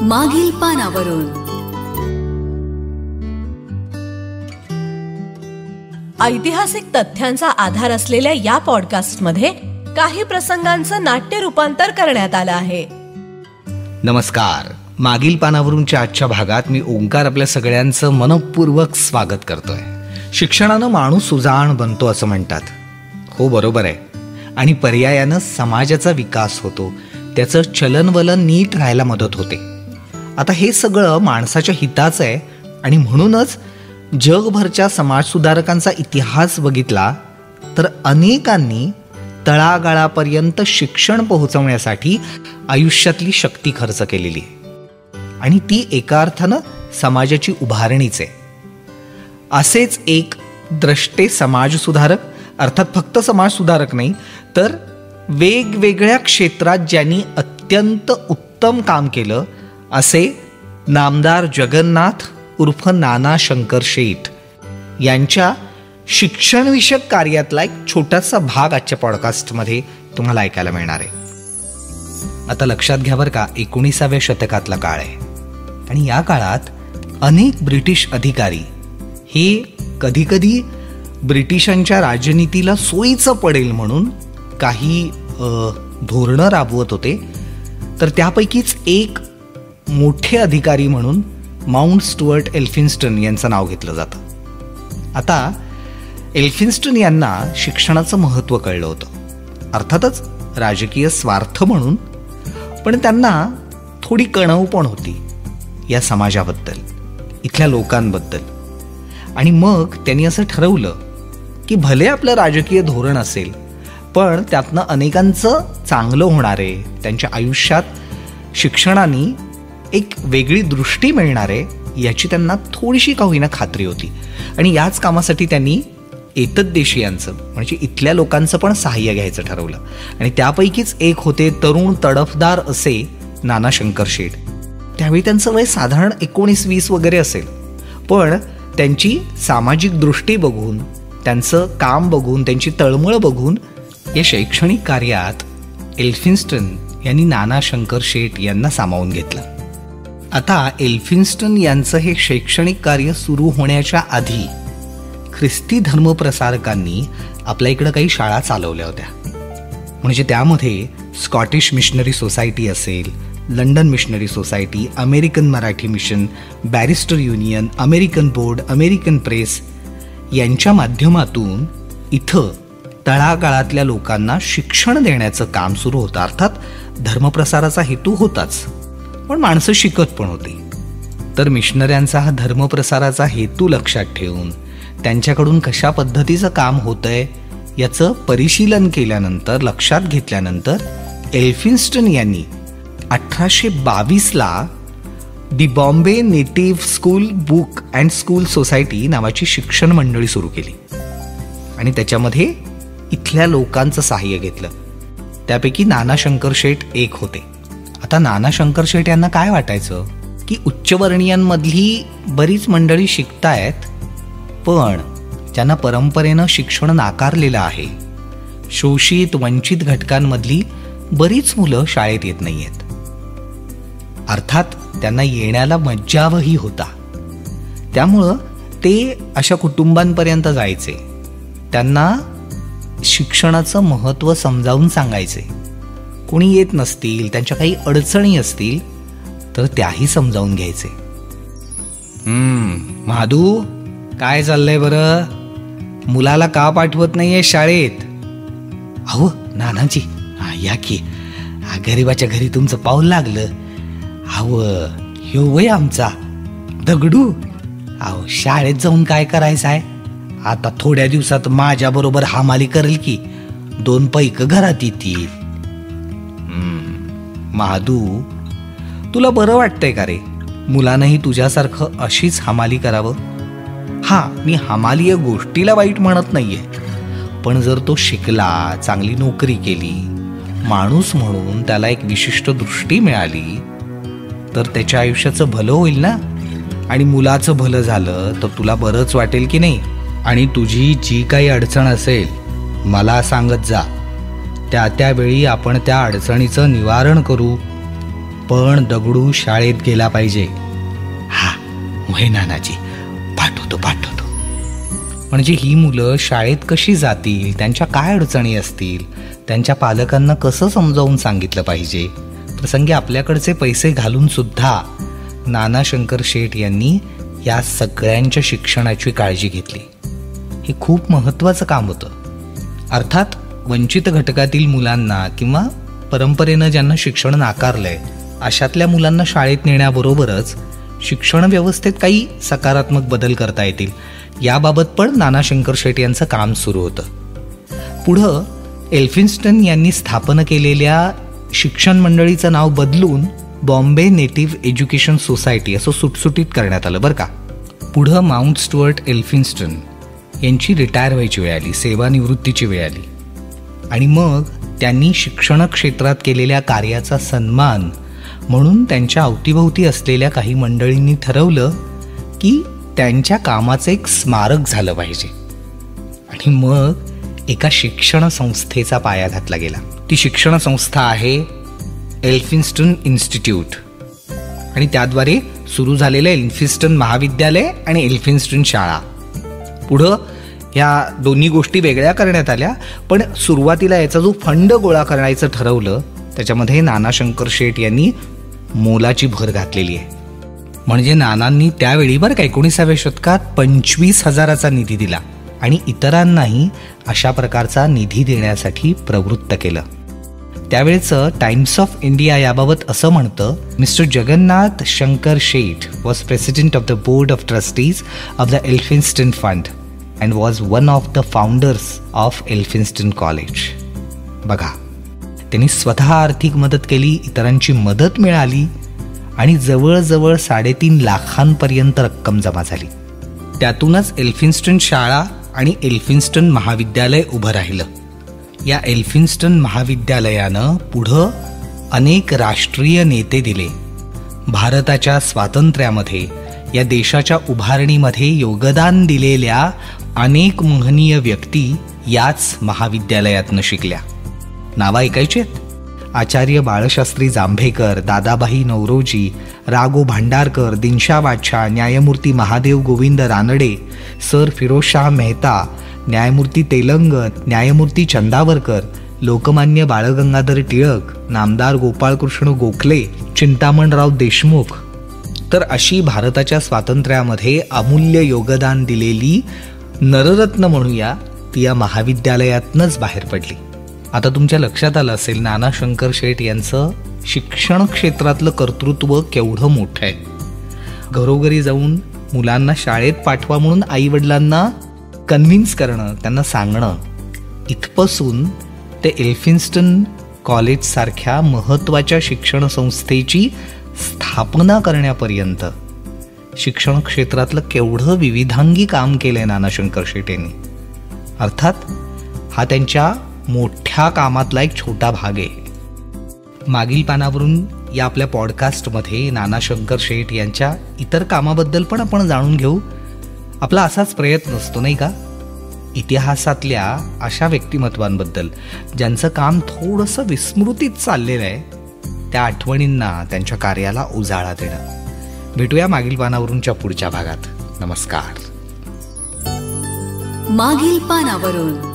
मागील पानावरून. ऐतिहासिक तथ्यांचा आधार असलेल्या या पॉडकास्टमध्ये काही प्रसंगांचं नाट्य रूपांतर करण्यात आलं आहे. नमस्कार. मागील पानावरूनच्या आजच्या भागात मी ओंकार आपल्या सगळ्यांचं मनपूर्वक स्वागत करतोय. शिक्षणानं माणूस सुजाण बनतो असं म्हणतात. हो, बरोबर आहे. आणि पर्यायानं समाजाचा विकास होतो, त्याचं चलनवलन नीट राहायला मदत होते. आता हे सगळं माणसाच्या हिताचं आहे आणि म्हणूनच जगभरच्या समाजसुधारकांचा इतिहास बघितला तर अनेकांनी तळागाळापर्यंत शिक्षण पोहोचवण्यासाठी आयुष्यातली शक्ती खर्च केलेली आहे आणि ती एका अर्थानं समाजाची उभारणीच आहे. असेच एक द्रष्टे समाजसुधारक, अर्थात फक्त समाजसुधारक नाही तर वेगवेगळ्या क्षेत्रात ज्यांनी अत्यंत उत्तम काम केलं असे नामदार जगन्नाथ उर्फ नाना शंकर शेठ यांच्या शिक्षणविषयक कार्यातला एक छोटासा भाग आजच्या पॉडकास्टमध्ये तुम्हाला ऐकायला मिळणार आहे. आता लक्षात घ्या बरं का, 19व्या शतकातला काळ आहे आणि या काळात अनेक ब्रिटिश अधिकारी हे कधीकधी ब्रिटिशांच्या राजनीतीला सोयीचं पडेल म्हणून काही धोरणं राबवत होते. तर त्यापैकीच एक मोठे अधिकारी म्हणून माउंट स्टुअर्ट एल्फिन्स्टन यांचं नाव घेतलं जातं. आता एल्फिन्स्टन यांना शिक्षणाचं महत्त्व कळलं होतं, अर्थातच राजकीय स्वार्थ म्हणून, पण त्यांना थोडी कणव पण होती या समाजाबद्दल, इथल्या लोकांबद्दल. आणि मग त्यांनी असं ठरवलं की भले आपलं राजकीय धोरण असेल पण त्यातनं अनेकांचं चांगलं होणार आहे, त्यांच्या आयुष्यात शिक्षणाने एक वेगळी दृष्टी मिळणार आहे याची त्यांना थोडीशी का होईना खात्री होती. आणि याच कामासाठी त्यांनी एतद्देशीयांचं म्हणजे इथल्या लोकांचं पण सहाय्य घ्यायचं ठरवलं. आणि त्यापैकीच एक होते तरुण तडफदार असे नाना शंकर शेठ. त्यावेळी त्यांचं वय साधारण 19-20 वगैरे असेल, पण त्यांची सामाजिक दृष्टी बघून, त्यांचं काम बघून, त्यांची तळमळ बघून या शैक्षणिक कार्यात एल्फिन्स्टन यांनी नाना शंकर शेठ यांना सामावून घेतलं. आता एल्फिन्स्टन यांचं हे शैक्षणिक कार्य सुरू होण्याच्या आधी ख्रिस्ती धर्मप्रसारकांनी आपल्या इकडं काही शाळा चालवल्या होत्या. म्हणजे त्यामध्ये स्कॉटिश मिशनरी सोसायटी असेल, London missionary society, American Marathi mission, barrister union, American board, American press यांच्या माध्यमातून इथं तळागाळातल्या लोकांना शिक्षण देण्याचं काम सुरू होतं. अर्थात धर्मप्रसाराचा हेतू होताच, पण माणसं शिकत पण होती. तर मिशनऱ्यांचा हा धर्मप्रसाराचा हेतू लक्षात ठेवून त्यांच्याकडून कशा पद्धतीचं काम होतंय याचं परिशीलन केल्यानंतर, लक्षात घेतल्यानंतर एल्फिन्स्टन यांनी 1822ला the Bombay native school book and school society नावाची शिक्षण मंडळी सुरू केली आणि त्याच्यामध्ये इथल्या लोकांचं सहाय्य घेतलं. त्यापैकी नाना शंकर शेठ एक होते. आता नाना शंकर शेठ यांना काय वाटायचं की उच्चवर्णीयांमधली बरीच मंडळी शिकतायत, पण ज्यांना परंपरेनं शिक्षण नाकारलेलं आहे, शोषित वंचित घटकांमधली बरीच मुलं शाळेत येत नाही आहेत. अर्थात त्यांना येण्याला मज्जावही होता. त्यामुळं ते अशा कुटुंबांपर्यंत जायचे, त्यांना शिक्षणाचं महत्त्व समजावून सांगायचे. कोणी येत नसतील, त्यांच्या काही अडचणी असतील तर त्याही समजावून घ्यायचे. महादू, काय चाललंय बरं? मुलाला का पाठवत नाहीये शाळेत? अहो नानाजी, या की, गरीबाच्या घरी तुमचं पाऊल लागलं. अहो ह्यो वय आमचा दगडू, अहो शाळेत जाऊन काय करायचं आहे? आता थोड्या दिवसात माझ्या बरोबर हमाली करेल की 2 पैक घरात येतील. महादू, तुला बरं वाटतंय का रे मुलानंही तुझ्यासारखं अशीच हमाली करावं? हा, मी हमाली या गोष्टीला वाईट म्हणत नाहीये, पण जर तो शिकला, चांगली नोकरी केली, माणूस म्हणून त्याला एक विशिष्ट दृष्टी मिळाली तर त्याच्या आयुष्याचं भलं होईल ना. आणि मुलाचं भलं झालं तर तुला बरंच वाटेल की नाही. आणि तुझी जी काही अडचण असेल मला सांगत जा, त्यावेळी आपण त्या अडचणीचं निवारण करू. पण दगडू शाळेत गेला पाहिजे. हा होय नानाजी, पाठवतो. म्हणजे ही मुलं शाळेत कशी जातील, त्यांच्या काय अडचणी असतील, त्यांच्या पालकांना कसं समजावून सांगितलं पाहिजे. प्रसंगी आपल्याकडचे पैसे घालून सुद्धा नाना शंकर शेठ यांनी या सगळ्यांच्या शिक्षणाची काळजी घेतली. हे खूप महत्त्वाचं काम होतं. अर्थात वंचित घटकातील मुलांना किंवा परंपरेनं ज्यांना शिक्षण नाकारलंय अशातल्या मुलांना शाळेत नेण्याबरोबरच शिक्षण व्यवस्थेत काही सकारात्मक बदल करता येतील याबाबत पण नाना शंकर शेठ यांचं काम सुरू होतं. पुढं एल्फिन्स्टन यांनी स्थापन केलेल्या शिक्षण मंडळीचं नाव बदलून बॉम्बे नेटिव्ह एज्युकेशन सोसायटी असं सुटसुटीत करण्यात आलं बरं का. पुढं माउंट स्टुअर्ट एल्फिन्स्टन यांची रिटायर व्हायची वेळ आली, सेवानिवृत्तीची वेळ आली. आणि मग त्यांनी शिक्षण क्षेत्रात केलेल्या कार्याचा सन्मान म्हणून त्यांच्या अवतीभोवती असलेल्या काही मंडळींनी ठरवलं की त्यांच्या कामाचं एक स्मारक झालं पाहिजे. आणि मग एका शिक्षण संस्थेचा पाया घातला गेला. ती शिक्षण संस्था आहे एल्फिन्स्टन इन्स्टिट्यूट. आणि त्याद्वारे सुरू झालेलं एल्फिन्स्टन महाविद्यालय आणि एल्फिन्स्टन शाळा. पुढं ह्या दोन्ही गोष्टी वेगळ्या करण्यात आल्या, पण सुरुवातीला याचा जो फंड गोळा करायचं ठरवलं त्याच्यामध्ये नाना शंकर शेठ यांनी मोलाची भर घातलेली आहे. म्हणजे नानांनी त्यावेळी बरं का 19व्या शतकात 25,000चा निधी दिला आणि इतरांनाही अशा प्रकारचा निधी देण्यासाठी प्रवृत्त केलं. त्यावेळेचं टाइम्स ऑफ इंडिया याबाबत असं म्हणतं, mister Jagannath Shankar Sheth was president of the board of trustees of the Elphinstone fund and was one of the founders of Elphinstone college. बघा, त्यांनी स्वतः आर्थिक मदत केली, इतरांची मदत मिळाली आणि जवळजवळ 3.5 लाखांपर्यंत रक्कम जमा झाली. त्यातूनच एल्फिन्स्टन शाळा आणि एल्फिन्स्टन महाविद्यालय उभं राहिलं. या एल्फिन्स्टन महाविद्यालयानं पुढं अनेक राष्ट्रीय नेते दिले. भारताच्या स्वातंत्र्यामध्ये, या देशाच्या उभारणीमध्ये योगदान दिलेल्या अनेक महनीय व्यक्ती याच महाविद्यालयातनं शिकल्या. नावं ऐकायची आहेत? आचार्य बाळशास्त्री जांभेकर, दादाभाई नौरोजी, राघो भांडारकर, दिनशा बादशाह, न्यायमूर्ती महादेव गोविंद रानडे, सर फिरोजशाह मेहता, न्यायमूर्ती तेलंगण, न्यायमूर्ती चंदावरकर, लोकमान्य बाळगंगाधर टिळक, नामदार गोपाळकृष्ण गोखले, चिंतामणराव देशमुख. तर अशी भारताच्या स्वातंत्र्यामध्ये अमूल्य योगदान दिलेली नररत्न म्हणूया ती या महाविद्यालयातनंच बाहेर पडली. आता तुमच्या लक्षात आलं असेल नाना शंकर शेठ यांचं शिक्षण क्षेत्रातलं कर्तृत्व केवढं मोठं आहे. घरोघरी जाऊन मुलांना शाळेत पाठवा म्हणून आईवडिलांना कन्व्हिन्स करणं, त्यांना सांगणं, इथपासून ते एल्फिन्स्टन कॉलेजसारख्या महत्त्वाच्या शिक्षण संस्थेची स्थापना करण्यापर्यंत शिक्षण क्षेत्रातलं केवढं विविधांगी काम केलंय नाना शंकर शेठ यांनी. अर्थात हा त्यांच्या मोठ्या कामातला एक छोटा भाग आहे. मागील पानावरून या आपल्या पॉडकास्टमध्ये नाना शंकर शेठ यांच्या इतर कामाबद्दल पण आपण जाणून घेऊ. आपला असाच प्रयत्न असतो नाही का, इतिहासातल्या अशा व्यक्तिमत्वांबद्दल ज्यांचं काम थोडंसं विस्मृतीत चाललेलं आहे, त्या आठवणींना, त्यांच्या कार्याला उजाळा देणं. भेटूया मागील पानावरूनच्या पुढच्या भागात. नमस्कार. मागील पानावरून